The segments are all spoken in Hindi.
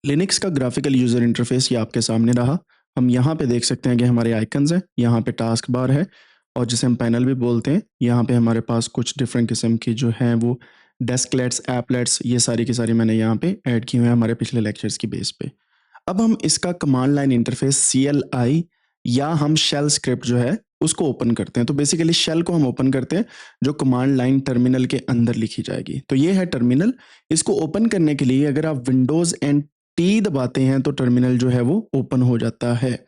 लिनक्स का ग्राफिकल यूज़र इंटरफेस ये आपके सामने रहा। हम यहाँ पे देख सकते हैं कि हमारे आइकन्स हैं, यहाँ पे टास्क बार है और जिसे हम पैनल भी बोलते हैं। यहाँ पे हमारे पास कुछ डिफरेंट किस्म की जो हैं वो डेस्कलेट्स, एपलेट्स ये सारी की सारी मैंने यहाँ पे ऐड की हुई हैं हमारे पिछले लेक्चर्स की बेस पे। अब हम इसका कमांड लाइन इंटरफेस CLI या हम शेल स्क्रिप्ट जो है उसको ओपन करते हैं। तो बेसिकली शेल को हम ओपन करते हैं जो कमांड लाइन टर्मिनल के अंदर लिखी जाएगी। तो ये है टर्मिनल। इसको ओपन करने के लिए अगर आप विंडोज़ एंड टी दबाते हैं तो टर्मिनल जो है वो ओपन हो जाता है।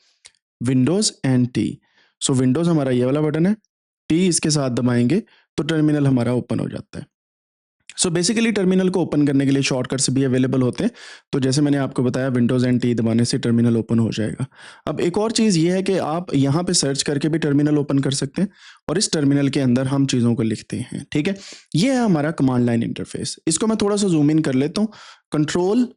Windows and T. So Windows हमारा ये वाला बटन है, टी इसके साथ दबाएंगे तो टर्मिनल हमारा ओपन हो जाता है। सो बेसिकली टर्मिनल को ओपन करने के लिए शॉर्टकट्स भी अवेलेबल होते हैं। तो जैसे मैंने आपको बताया विंडोज़ एंड टी दबाने से टर्मिनल ओपन हो जाएगा। अब एक और चीज़ ये है कि आप यहाँ पे सर्च करके भी टर्मिनल ओपन कर सकते हैं और इस टर्मिनल के अंदर हम चीज़ों को लिखते हैं। ठीक है, ये है हमारा कमांड लाइन इंटरफेस। इसको मैं थोड़ा सा जूम इन कर लेता हूँ। कंट्रोल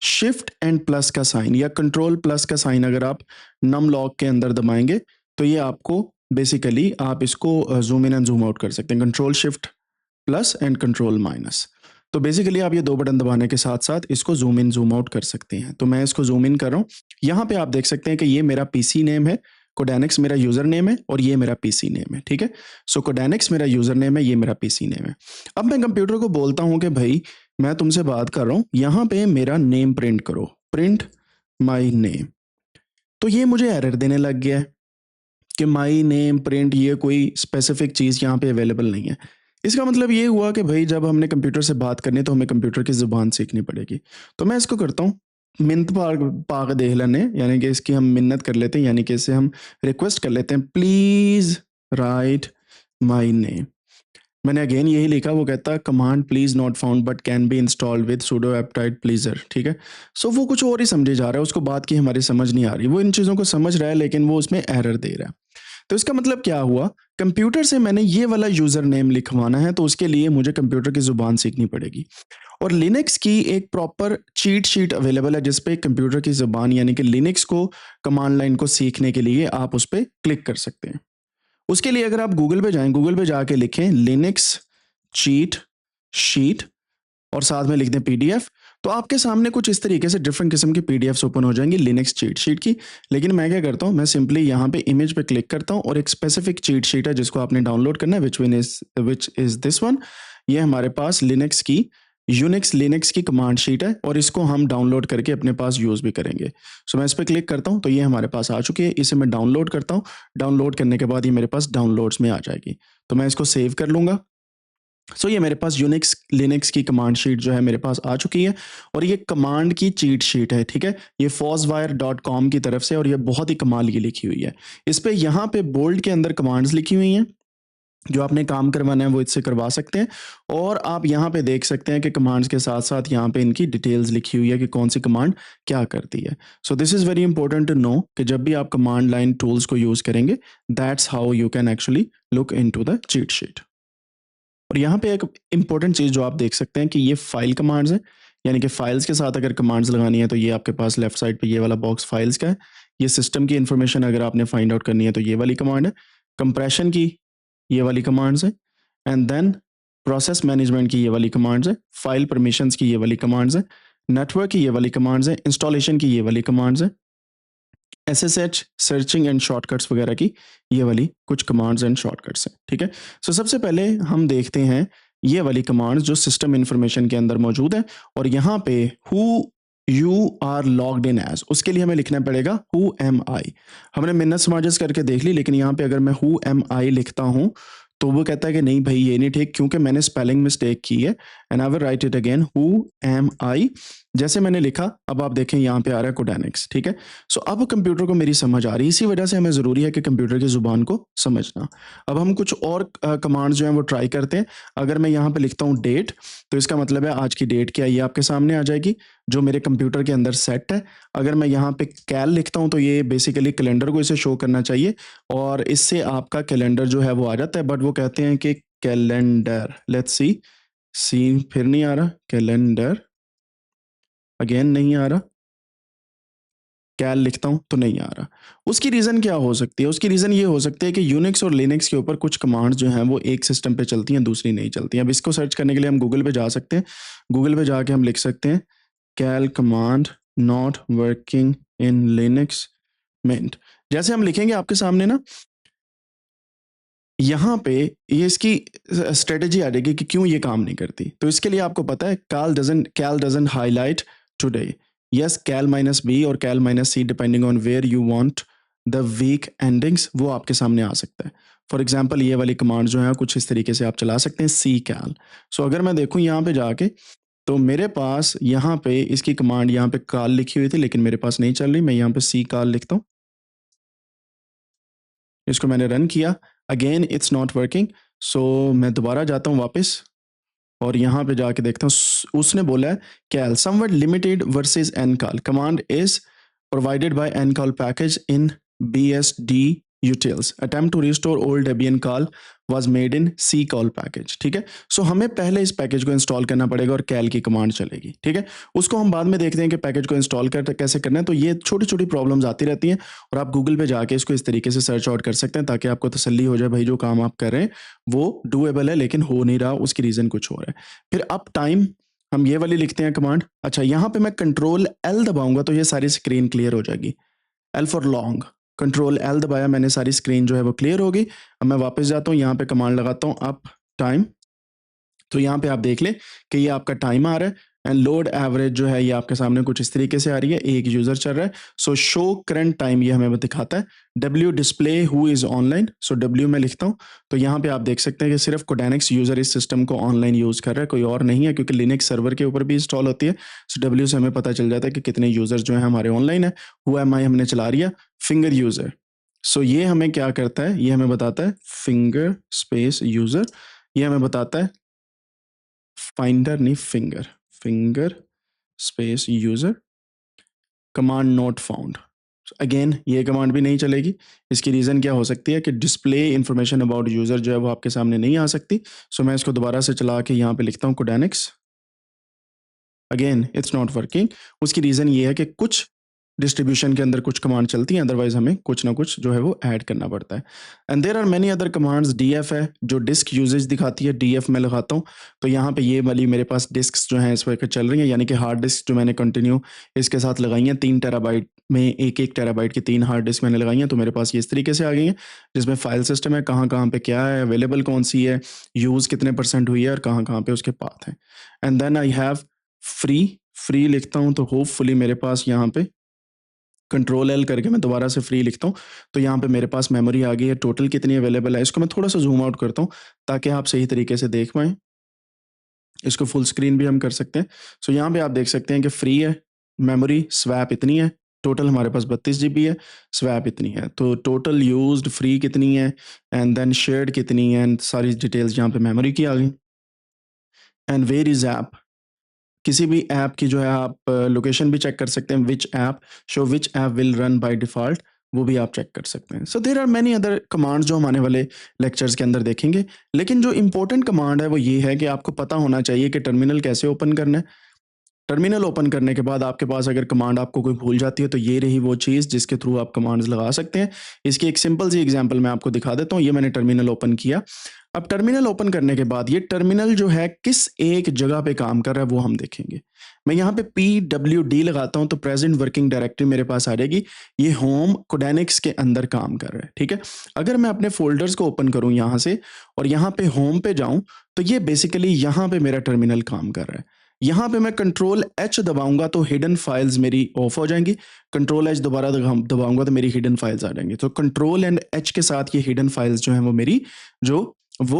शिफ्ट एंड प्लस का साइन या कंट्रोल प्लस का साइन अगर आप नम लॉक के अंदर दबाएंगे तो ये आपको बेसिकली आप इसको zoom in and zoom out कर सकते हैं। Control shift plus and control minus. तो बेसिकली आप ये दो बटन दबाने के साथ साथ इसको जूम इन जूम आउट कर सकते हैं। तो मैं इसको जूम इन कर रहा हूँ। यहाँ पे आप देख सकते हैं कि ये मेरा पीसी नेम है, कोडेनिक्स मेरा यूजर नेम है और ये मेरा पीसी नेम है। ठीक है, सो कोडेनिक्स मेरा यूजर नेम है, ये मेरा पीसी नेम है। अब मैं कंप्यूटर को बोलता हूँ कि भाई मैं तुमसे बात कर रहा हूँ, यहाँ पे मेरा नेम प्रिंट करो, प्रिंट माई नेम। तो ये मुझे एरर देने लग गया है कि माई नेम प्रिंट ये कोई स्पेसिफिक चीज़ यहाँ पे अवेलेबल नहीं है। इसका मतलब ये हुआ कि भाई जब हमने कंप्यूटर से बात करनी है तो हमें कंप्यूटर की ज़ुबान सीखनी पड़ेगी। तो मैं इसको करता हूँ मिन्नत पा के देख लेने, यानी कि इसकी हम मिन्नत कर लेते हैं, यानी कि इसे हम रिक्वेस्ट कर लेते हैं, प्लीज़ राइट माई नेम। मैंने अगेन यही लिखा, वो कहता है command please not found but can be installed with sudo एप्टाइड प्लीजर। ठीक है, सो वो कुछ और ही समझे जा रहा है, उसको बात की हमारी समझ नहीं आ रही, वो इन चीज़ों को समझ रहा है लेकिन वो उसमें एरर दे रहा है। तो इसका मतलब क्या हुआ, कंप्यूटर से मैंने ये वाला यूजर नेम लिखवाना है तो उसके लिए मुझे कंप्यूटर की जुबान सीखनी पड़ेगी। और लिनक्स की एक प्रॉपर चीट शीट अवेलेबल है जिसपे कंप्यूटर की जुबान यानी कि लिनक्स को कमांड लाइन को सीखने के लिए आप उस पर क्लिक कर सकते हैं। उसके लिए अगर आप गूगल पे जाएं, गूगल पे जाके लिखें लिनक्स चीट शीट और साथ में लिख दें पीडीएफ, तो आपके सामने कुछ इस तरीके से डिफरेंट किस्म की पीडीएफ्स ओपन हो जाएंगी लिनक्स चीट शीट की। लेकिन मैं क्या करता हूं, मैं सिंपली यहां पे इमेज पे क्लिक करता हूं और एक स्पेसिफिक चीट शीट है जिसको आपने डाउनलोड करना है, विच इज दिस वन। ये हमारे पास लिनक्स की यूनिक्स लिनक्स की कमांड शीट है और इसको हम डाउनलोड करके अपने पास यूज भी करेंगे। सो मैं इस पर क्लिक करता हूं तो ये हमारे पास आ चुकी है, इसे मैं डाउनलोड करता हूं। डाउनलोड करने के बाद ये मेरे पास डाउनलोड्स में आ जाएगी, तो मैं इसको सेव कर लूंगा। सो ये मेरे पास यूनिक्स लिनक्स की कमांड शीट जो है मेरे पास आ चुकी है और ये कमांड की चीट शीट है। ठीक है, ये foswire.com की तरफ से और ये बहुत ही कमाल की लिखी हुई है। इस पे यहाँ पे बोल्ड के अंदर कमांड्स लिखी हुई हैं, जो आपने काम करवाना है वो इससे करवा सकते हैं। और आप यहाँ पे देख सकते हैं कि कमांड्स के साथ साथ यहाँ पे इनकी डिटेल्स लिखी हुई है कि कौन सी कमांड क्या करती है। So this is very important to know कि जब भी आप कमांड लाइन टूल्स को यूज़ करेंगे, that's how you can actually look into the cheat sheet. और यहाँ पे एक इंपॉर्टेंट चीज़ जो आप देख सकते हैं कि ये फाइल कमांड्स हैं, यानी कि फाइल्स के साथ अगर कमांड्स लगानी है तो ये आपके पास लेफ्ट साइड पे ये वाला बॉक्स फाइल्स का है। ये सिस्टम की इन्फॉर्मेशन अगर आपने फाइंड आउट करनी है तो ये वाली कमांड है। कंप्रेशन की ये वाली कमांड्स है एंड देन प्रोसेस मैनेजमेंट की ये वाली कमांड्स है, फाइल परमिशंस की ये वाली कमांड्स है, नेटवर्क की ये वाली कमांड्स है, इंस्टॉलेशन की ये वाली कमांड्स है, SSH सर्चिंग एंड शॉर्टकट्स वगैरह की ये वाली कुछ कमांड्स एंड शॉर्टकट्स हैं। ठीक है, सो सबसे पहले हम देखते हैं ये वाली कमांड्स जो सिस्टम इंफॉर्मेशन के अंदर मौजूद है और यहाँ पे who you are logged in as, उसके लिए हमें लिखना पड़ेगा हु एम आई। हमने मिन्नत समाजस करके देख ली, लेकिन यहाँ पे अगर मैं हु एम आई लिखता हूँ तो वो कहता है कि नहीं भाई ये नहीं ठीक, क्योंकि मैंने स्पेलिंग मिस्टेक की है। And I will write it again who am I. जैसे मैंने लिखा अब आप देखें यहाँ पे आ रहा है कोडेनिक्स। ठीक है, सो अब कंप्यूटर को मेरी समझ आ रही है, इसी वजह से हमें ज़रूरी है कि कंप्यूटर की ज़ुबान को समझना। अब हम कुछ और कमांड्स जो हैं वो ट्राई करते हैं। अगर मैं यहाँ पे लिखता हूँ डेट, तो इसका मतलब है आज की डेट क्या है, ये आपके सामने आ जाएगी जो मेरे कंप्यूटर के अंदर सेट है। अगर मैं यहाँ पे कैल लिखता हूँ तो ये बेसिकली कैलेंडर को इसे शो करना चाहिए और इससे आपका कैलेंडर जो है वो आ जाता है। बट वो कहते हैं कि कैलेंडर, लेट्स सी फिर नहीं आ रहा, कैलेंडर अगेन नहीं आ रहा, कैल लिखता हूं तो नहीं आ रहा। उसकी रीज़न क्या हो सकती है, उसकी रीज़न ये हो सकती है कि यूनिक्स और लिनक्स के ऊपर कुछ कमांड्स जो हैं वो एक सिस्टम पे चलती हैं, दूसरी नहीं चलती हैं। अब इसको सर्च करने के लिए हम गूगल पे जा सकते हैं। गूगल पे जाके हम लिख सकते हैं cal command not working in Linux Mint। जैसे हम लिखेंगे आपके सामने ना, यहाँ पे ये इसकी स्ट्रेटेजी आ जाएगी कि क्यों ये काम नहीं करती। तो इसके लिए आपको पता है cal doesn't highlight today। Yes, cal minus b और cal minus c depending on where you want the week endings, वो आपके सामने आ सकता है। फॉर एग्जांपल ये वाली कमांड जो है कुछ इस तरीके से आप चला सकते हैं, सी कैल। सो अगर मैं देखूं यहाँ पे जाके, तो मेरे पास यहाँ पे इसकी कमांड यहाँ पे काल लिखी हुई थी लेकिन मेरे पास नहीं चल रही। मैं यहाँ पे सी काल लिखता हूँ, इसको मैंने रन किया, अगेन इट्स नॉट वर्किंग। सो मैं दोबारा जाता हूँ वापस और यहाँ पे जाके देखता हूँ, उसने बोला है कैल समवट लिमिटेड वर्सेस एनकॉल कमांड इज प्रोवाइडेड बाय एनकॉल package in BSD utils attempt to restore old Debian call was made in ccall package. ठीक है, सो हमें पहले इस पैकेज को इंस्टॉल करना पड़ेगा और कैल की कमांड चलेगी। ठीक है, उसको हम बाद में देखते हैं कि पैकेज को इंस्टॉल कर कैसे करना है। तो ये छोटी छोटी प्रॉब्लम्स आती रहती हैं और आप गूगल पे जाके इसको इस तरीके से सर्च आउट कर सकते हैं ताकि आपको तसल्ली हो जाए भाई जो काम आप कर रहे हैं वो डूएबल है लेकिन हो नहीं रहा, उसकी रीज़न कुछ और है। फिर अप टाइम हम ये वाली लिखते हैं कमांड। अच्छा, यहाँ पे मैं कंट्रोल L दबाऊंगा तो ये सारी स्क्रीन क्लियर हो जाएगी। L for long, control L दबाया मैंने, सारी स्क्रीन जो है वो क्लियर हो गई। अब मैं वापस जाता हूँ, यहाँ पे कमांड लगाता हूँ अप टाइम, तो यहाँ पे आप देख लें कि ये आपका टाइम आ रहा है एंड लोड एवरेज जो है ये आपके सामने कुछ इस तरीके से आ रही है, एक यूजर चल रहा है। सो शो करंट टाइम ये हमें दिखाता है। W display who is online, so W में लिखता हूँ तो यहाँ पे आप देख सकते हैं कि सिर्फ कोडेनिक्स यूजर इस सिस्टम को ऑनलाइन यूज कर रहा है, कोई और नहीं है, क्योंकि लिनक्स सर्वर के ऊपर भी इंस्टॉल होती है। सो W से हमें पता चल जाता है कि कितने यूजर जो है हमारे ऑनलाइन है। हु एम आई हमने चला रही है, फिंगर यूजर। सो ये हमें क्या करता है, ये हमें बताता है फिंगर स्पेस यूजर, ये हमें बताता है फाइंडर नहीं finger, finger space user command not found. Again ये कमांड भी नहीं चलेगी। इसकी रीज़न क्या हो सकती है कि डिस्प्ले इंफॉर्मेशन अबाउट यूज़र जो है वो आपके सामने नहीं आ सकती। सो मैं इसको दोबारा से चला के यहाँ पे लिखता हूँ कोडेनिक्स, अगेन इट्स नॉट वर्किंग। उसकी रीज़न ये है कि कुछ डिस्ट्रीब्यूशन के अंदर कुछ कमांड चलती हैं, अदरवाइज हमें कुछ ना कुछ जो है वो ऐड करना पड़ता है। And there are many other commands. DF है जो डिस्क यूजेज दिखाती है, DF में लगाता हूँ तो यहाँ पे ये वाली मेरे पास डिस्क्स जो हैं इस वक्त चल रही हैं, यानी कि हार्ड डिस्क जो मैंने कंटिन्यू इसके साथ लगाई हैं, 3 टेराबाइट में एक टेराबाइट की 3 हार्ड डिस्क मैंने लगाई हैं। तो मेरे पास ये इस तरीके से आ गई हैं जिसमें फाइल सिस्टम है, कहाँ कहाँ पे क्या है, अवेलेबल कौन सी है, यूज़ कितने % हुई है और कहाँ कहाँ पे उसके पाथ हैं। And then I have free लिखता हूँ तो होपफुली मेरे पास यहाँ पे कंट्रोल L करके मैं दोबारा से फ्री लिखता हूँ तो यहाँ पे मेरे पास मेमोरी आ गई है, टोटल कितनी अवेलेबल है। इसको मैं थोड़ा सा जूम आउट करता हूँ ताकि आप सही तरीके से देख पाएँ। इसको फुल स्क्रीन भी हम कर सकते हैं। सो यहाँ पे आप देख सकते हैं कि फ्री है, मेमोरी स्वैप इतनी है, टोटल हमारे पास 32 GB है, स्वैप इतनी है। तो टोटल यूज्ड फ्री कितनी है एंड देन शेयर्ड कितनी है एंड सारी डिटेल्स यहाँ पे मेमोरी की आ गई। एंड वेयर इज ऐप, किसी भी ऐप की जो है आप लोकेशन भी चेक कर सकते हैं, which app show which app will run by default, वो भी आप चेक कर सकते हैं। So there are many other commands जो हम आने वाले लेक्चर्स के अंदर देखेंगे, लेकिन जो इंपॉर्टेंट कमांड है वो ये है कि आपको पता होना चाहिए कि टर्मिनल कैसे ओपन करना है। टर्मिनल ओपन करने के बाद आपके पास अगर कमांड आपको कोई भूल जाती है तो ये रही वो चीज़ जिसके थ्रू आप कमांड्स लगा सकते हैं। इसकी एक सिंपल सी एग्जांपल मैं आपको दिखा देता हूँ। ये मैंने टर्मिनल ओपन किया। अब टर्मिनल ओपन करने के बाद ये टर्मिनल जो है किस एक जगह पे काम कर रहा है वो हम देखेंगे। मैं यहाँ पे PWD लगाता हूँ तो प्रेजेंट वर्किंग डायरेक्टरी मेरे पास आ जाएगी। ये होम कोडेनिक्स के अंदर काम कर रहा है। ठीक है, अगर मैं अपने फोल्डर्स को ओपन करूँ यहाँ से और यहाँ पे होम पे जाऊँ तो ये बेसिकली यहाँ पे मेरा टर्मिनल काम कर रहा है। यहाँ पे मैं कंट्रोल H दबाऊंगा तो हिडन फाइल्स मेरी ऑफ हो जाएंगी, कंट्रोल H दोबारा दबाऊंगा तो मेरी हिडन फाइल्स आ जाएंगी। तो कंट्रोल एंड H के साथ ये हिडन फाइल्स जो हैं वो मेरी जो वो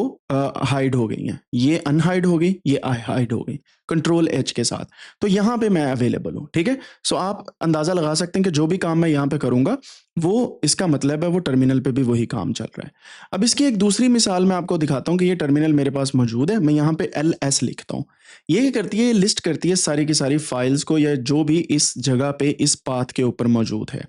हाइड हो गई हैं, ये अनहाइड हो गई, ये हाइड हो गई कंट्रोल H के साथ। तो यहाँ पे मैं अवेलेबल हूँ। ठीक है, सो आप अंदाज़ा लगा सकते हैं कि जो भी काम मैं यहाँ पे करूँगा वो इसका मतलब है वो टर्मिनल पे भी वही काम चल रहा है। अब इसकी एक दूसरी मिसाल मैं आपको दिखाता हूँ कि ये टर्मिनल मेरे पास मौजूद है। मैं यहाँ पे LS लिखता हूँ, ये क्या करती है, ये लिस्ट करती है सारी की सारी फाइल्स को या जो भी इस जगह पे इस पाथ के ऊपर मौजूद है।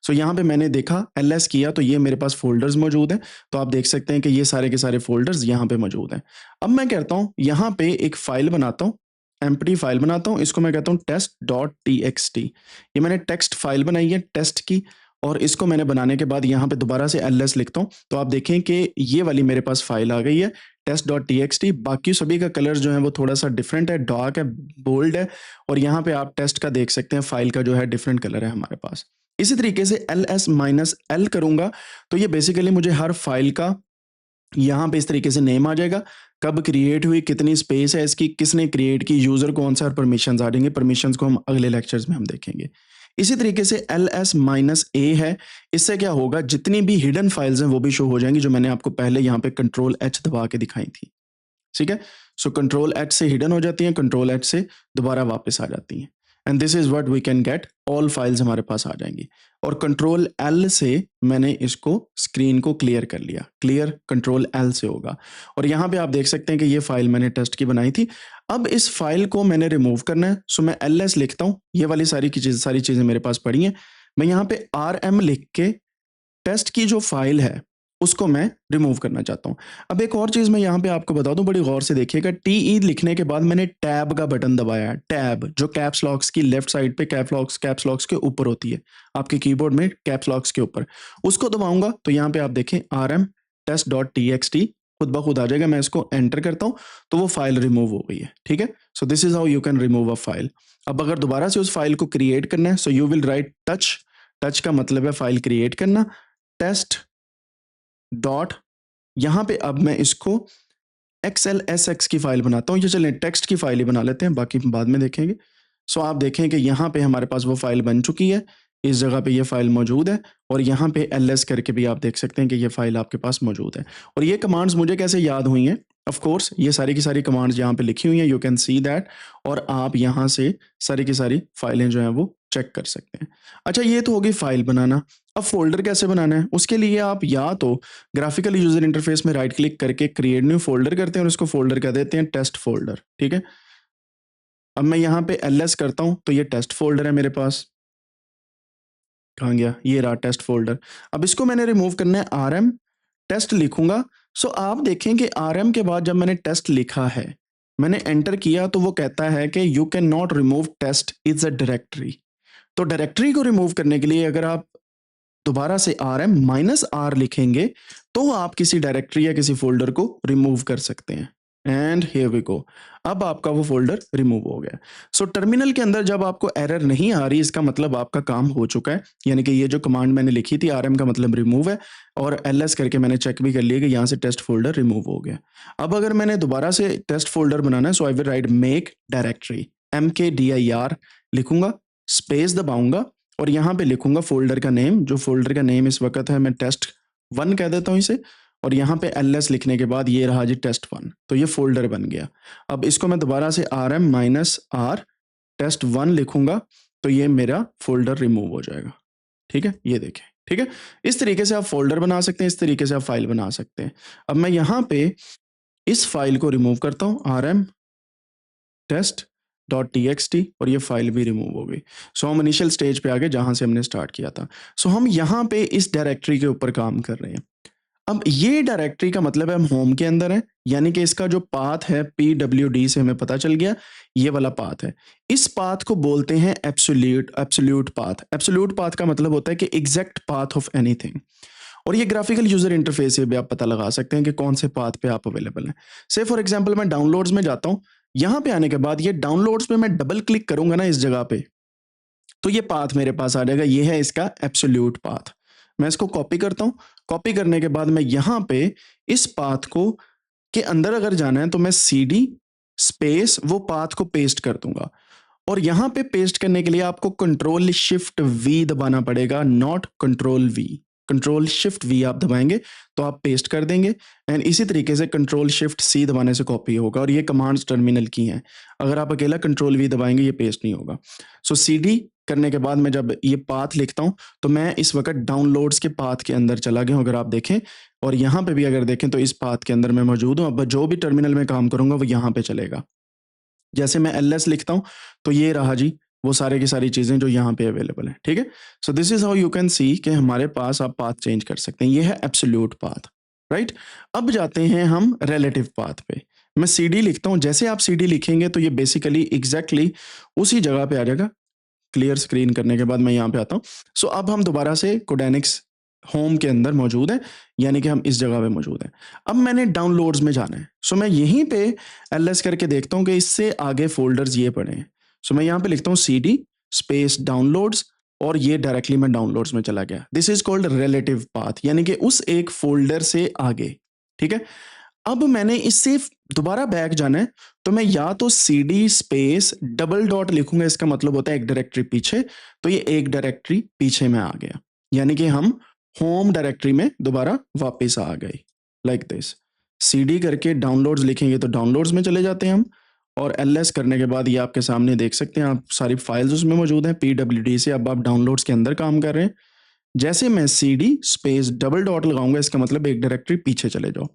सो यहाँ पे मैंने देखा LS किया तो ये मेरे पास फोल्डर्स मौजूद हैं। तो आप देख सकते हैं कि ये सारे के सारे फोल्डर्स यहाँ पे मौजूद हैं। अब मैं कहता हूँ यहाँ पे एक फाइल बनाता हूँ, एम्प्टी फाइल बनाता हूँ, इसको मैं कहता हूँ test.txt। ये मैंने टेक्स्ट फाइल बनाई है टेस्ट की और इसको मैंने बनाने के बाद यहाँ पे दोबारा से LS लिखता हूँ तो आप देखें कि ये वाली मेरे पास फाइल आ गई है test.txt, बाकी सभी का कलर जो है वो थोड़ा-सा डिफरेंट है, डार्क है, बोल्ड है और यहाँ पे आप टेस्ट का देख सकते हैं फाइल का जो है डिफरेंट कलर है हमारे पास। इसी तरीके से ls-l करूँगा तो ये बेसिकली मुझे हर फाइल का यहाँ पे इस तरीके से नेम आ जाएगा, कब क्रिएट हुई, कितनी स्पेस है इसकी, किसने क्रिएट की, यूज़र कौन-सा और परमिशंस आ जाएँगे, परमिशंस को हम अगले लेक्चर्स में हम देखेंगे। इसी तरीके से ls-a है, इससे क्या होगा जितनी भी हिडन फाइल्स हैं वो भी शो हो जाएँगी जो मैंने आपको पहले यहाँ पे कंट्रोल H दबा के दिखाई थी। ठीक है? सो कंट्रोल H से हिडन हो जाती हैं, कंट्रोल H से दोबारा वापस आ जाती हैं and this is what we can get, all files हमारे पास आ जाएँगी और कंट्रोल L से मैंने इसको स्क्रीन को क्लियर कर लिया, क्लियर कंट्रोल L से होगा और यहाँ पे आप देख सकते हैं कि ये फाइल मैंने टेस्ट की बनाई थी। अब इस फाइल को मैंने रिमूव करना है, सो मैं ls लिखता हूँ, ये वाली सारी चीज़ें मेरे पास पड़ी हैं। मैं यहाँ पे rm लिख के टेस्ट की जो फाइल है उसको मैं रिमूव करना चाहता हूँ। अब एक और चीज़ मैं यहाँ पे आपको बता दूँ, बड़ी गौर से देखिएगा, टीई लिखने के बाद मैंने टैब का बटन दबाया है, टैब जो कैप्स लॉक्स की लेफ्ट साइड पे कैप्स लॉक्स के ऊपर होती है, आपके कीबोर्ड में कैप्स लॉक्स के ऊपर, उसको दबाऊँगा तो यहाँ पे आप देखें rm test.txt खुद ब खुद आ जाएगा। मैं इसको एंटर करता हूँ तो वो फाइल रिमूव हो गई है, ठीक है? So this is how you can remove a file. अब अगर दोबारा से उस फाइल को क्रिएट करना है, so you will write touch का मतलब है फाइल क्रिएट करना, टेस्ट डॉट, यहाँ पे अब मैं इसको XLSX की फाइल बनाता हूँ, ये चलें टेक्स्ट की फाइल ही बना लेते हैं, बाकी बाद में देखेंगे। सो आप देखें कि यहाँ पे हमारे पास वो फाइल बन चुकी है, इस जगह पे ये फाइल मौजूद है और यहाँ पे ls करके भी आप देख सकते हैं कि ये फाइल आपके पास मौजूद है। और ये कमांड्स मुझे कैसे याद हुई हैं, ऑफ कोर्स ये सारी की सारी कमांड्स यहाँ पे लिखी हुई हैं, यू कैन सी दैट, और आप यहाँ से सारी की सारी फाइलें जो हैं वो चेक कर सकते हैं। अच्छा, ये तो होगी फाइल बनाना। अब फ़ोल्डर कैसे बनाना है, उसके लिए आप या तो ग्राफिकल यूज़र इंटरफेस में राइट क्लिक करके क्रिएट न्यू फ़ोल्डर करते हैं और उसको फ़ोल्डर कह देते हैं टेस्ट फ़ोल्डर, ठीक है? अब मैं यहाँ पे ls करता हूँ तो ये टेस्ट फ़ोल्डर है मेरे पास। कहाँ गया? ये रहा टेस्ट फ़ोल्डर। अब इसको मैंने रिमूव करना है, rm टेस्ट लिखूँगा। सो आप देखें कि rm के बाद जब मैंने टेस्ट लिखा है, मैंने एंटर किया तो वो कहता है कि you can not remove test, it's a directory. तो डायरेक्टरी को रिमूव करने के लिए अगर आप दोबारा से rm-r लिखेंगे तो आप किसी डायरेक्टरी या किसी फ़ोल्डर को रिमूव कर सकते हैं। एंड हियर वी गो, अब आपका वो फ़ोल्डर रिमूव हो गया। सो टर्मिनल के अंदर जब आपको एरर नहीं आ रही, इसका मतलब आपका काम हो चुका है, यानी कि ये जो कमांड मैंने लिखी थी rm का मतलब रिमूव है और ls करके मैंने चेक भी कर लिया कि यहाँ से टेस्ट फ़ोल्डर रिमूव हो गया। अब अगर मैंने दोबारा से टेस्ट फ़ोल्डर बनाना है, so I will write make directory, mkdir लिखूँगा, स्पेस दबाऊँगा और यहाँ पे लिखूँगा फ़ोल्डर का नेम, जो फ़ोल्डर का नेम इस वक़्त है मैं test1 कह देता हूँ इसे, और यहाँ पे ls लिखने के बाद ये रहा जी test1, तो ये फ़ोल्डर बन गया। अब इसको मैं दोबारा से rm-r test1 लिखूँगा तो ये मेरा फ़ोल्डर रिमूव हो जाएगा, ठीक है? ये देखें, ठीक है? इस तरीके से आप फ़ोल्डर बना सकते हैं, इस तरीके से आप फ़ाइल बना सकते हैं। अब मैं यहाँ पे इस फ़ाइल को रिमूव करता हूँ, rm test.txt, और ये फाइल भी रिमूव हो गई। सो हम इनिशियल स्टेज पे आ गए जहाँ से हमने स्टार्ट किया था। सो हम यहाँ पे इस डायरेक्टरी के ऊपर काम कर रहे हैं। अब ये डायरेक्टरी का मतलब है हम होम के अंदर हैं, यानी कि इसका जो पाथ है pwd से हमें पता चल गया, ये वाला पाथ है। इस पाथ को बोलते हैं एब्सोल्यूट पाथ। एब्सोल्यूट पाथ का मतलब होता है कि एग्जैक्ट पाथ ऑफ एनीथिंग, और ये ग्राफिकल यूजर इंटरफेस से भी आप पता लगा सकते हैं कि कौन से पाथ पे आप अवेलेबल हैं। से फॉर एग्जांपल मैं डाउनलोड्स में जाता हूँ, यहाँ पे आने के बाद ये डाउनलोड्स पे मैं डबल क्लिक करूँगा ना इस जगह पे, तो ये पाथ मेरे पास आ जाएगा, ये है इसका एब्सोल्यूट पाथ। मैं इसको कॉपी करता हूँ, कॉपी करने के बाद मैं यहाँ पे इस पाथ को के अंदर अगर जाना है तो मैं cd स्पेस वो पाथ को पेस्ट कर दूँगा, और यहाँ पे पेस्ट करने के लिए आपको कंट्रोल शिफ्ट वी दबाना पड़ेगा, not control we. Control shift we आप दबाएंगे तो आप पेस्ट कर देंगे, एंड इसी तरीके से कंट्रोल शिफ्ट सी दबाने से कॉपी होगा, और ये कमांड्स टर्मिनल की हैं। अगर आप अकेला कंट्रोल वी दबाएंगे ये पेस्ट नहीं होगा। सो cd करने के बाद मैं जब ये पाथ लिखता हूँ तो मैं इस वक्त डाउनलोड्स के पाथ के अंदर चला गया हूँ, अगर आप देखें, और यहाँ पे भी अगर देखें तो इस पाथ के अंदर मैं मौजूद हूँ। अब जो भी टर्मिनल में काम करूँगा वो यहाँ पे चलेगा। जैसे मैं ls लिखता हूँ तो ये रहा जी वो सारे की सारी चीज़ें जो यहाँ पे अवेलेबल है, ठीक है? So this is how you can see कि हमारे पास आप पाथ चेंज कर सकते हैं। ये है एब्सोल्यूट पाथ, राइट? अब जाते हैं हम रिलेटिव पाथ पे। मैं cd लिखता हूँ, जैसे आप cd लिखेंगे तो ये बेसिकली एग्जैक्टली उसी जगह पे आ जाएगा। क्लियर स्क्रीन करने के बाद मैं यहाँ पे आता हूँ। सो अब हम दोबारा से कोडेनिक्स होम के अंदर मौजूद है, यानी कि हम इस जगह पे मौजूद हैं। अब मैंने डाउनलोड्स में जाना है, सो मैं यहीं पे एलएस करके देखता हूँ कि इससे आगे फ़ोल्डर्स ये पड़े हैं। सो मैं यहाँ पे लिखता हूँ सीडी स्पेस डाउनलोड्स और ये डायरेक्टली मैं डाउनलोड्स में चला गया। This is called relative path, यानी कि उस एक फ़ोल्डर से आगे, ठीक है? अब मैंने इससे दोबारा बैक जाना है, तो मैं या तो सीडी स्पेस डबल डॉट लिखूँगा, इसका मतलब होता है एक डायरेक्टरी पीछे, तो ये एक डायरेक्टरी पीछे मैं आ गया। यानी कि हम होम डायरेक्टरी में दोबारा वापस आ गए, लाइक दिस। सीडी करके डाउनलोड्स लिखेंगे तो डाउनलोड्स में चले जाते हैं हम, और एलएस करने के बाद ये आपके सामने देख सकते हैं आप, सारी फाइल्स उसमें मौजूद हैं पीडब्ल्यूडी से। अब आप डाउनलोड्स के अंदर काम कर रहे हैं। जैसे मैं सीडी स्पेस डबल डॉट लगाऊंगा, इसका मतलब एक डायरेक्टरी पीछे चले जाओ,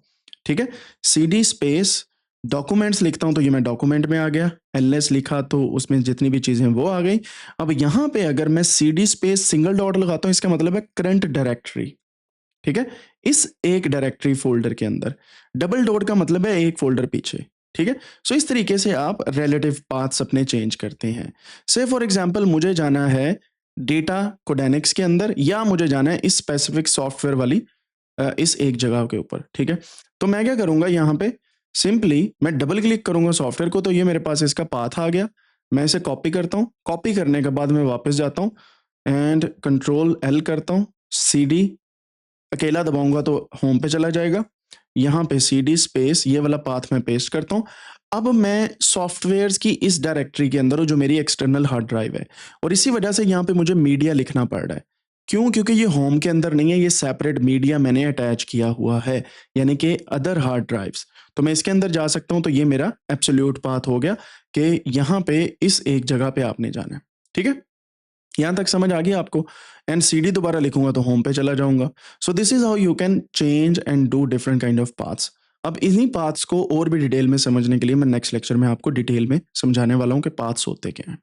ठीक है? सीडी स्पेस डॉक्यूमेंट्स लिखता हूं तो ये मैं डॉक्यूमेंट में आ गया, एलएस लिखा तो उसमें जितनी भी चीजें वो आ गई। अब यहां पे अगर मैं सीडी स्पेस सिंगल डॉट लगाता हूं, इसका मतलब है करंट डायरेक्टरी, ठीक है? इस एक डायरेक्टरी फोल्डर के अंदर। डबल डॉट का मतलब है एक फोल्डर पीछे, ठीक है? सो इस तरीके से आप रिलेटिव पाथ्स अपने चेंज करते हैं। से फॉर एग्जांपल मुझे जाना है डेटा कोडेनिक्स के अंदर, या मुझे जाना है इस स्पेसिफिक सॉफ्टवेयर वाली इस एक जगह के ऊपर, ठीक है? तो मैं क्या करूंगा, यहाँ पे सिंपली मैं डबल क्लिक करूंगा सॉफ्टवेयर को, तो ये मेरे पास इसका पाथ आ गया। मैं इसे कॉपी करता हूँ, कॉपी करने के बाद मैं वापस जाता हूँ एंड कंट्रोल एल करता हूँ, सीडी अकेला दबाऊंगा तो होम पे चला जाएगा। यहाँ पे सीडी स्पेस ये वाला पाथ मैं पेस्ट करता हूँ। अब मैं सॉफ्टवेयर्स की इस डायरेक्टरी के अंदर हूँ जो मेरी एक्सटर्नल हार्ड ड्राइव है, और इसी वजह से यहाँ पे मुझे मीडिया लिखना पड़ रहा है। क्यों? क्योंकि ये होम के अंदर नहीं है, ये सेपरेट मीडिया मैंने अटैच किया हुआ है, यानी कि अदर हार्ड ड्राइव्स। तो मैं इसके अंदर जा सकता हूँ, तो ये मेरा एब्सोल्यूट पाथ हो गया कि यहाँ पे इस एक जगह पे आपने जाना है, ठीक है? यहाँ तक समझ आ गया आपको? एंड सीडी दोबारा लिखूंगा तो होम पे चला जाऊंगा। So this is how you can change and do different kind of paths. अब इन्हीं पाथ्स को और भी डिटेल में समझने के लिए मैं नेक्स्ट लेक्चर में आपको डिटेल में समझाने वाला हूँ कि पाथ्स होते क्या हैं।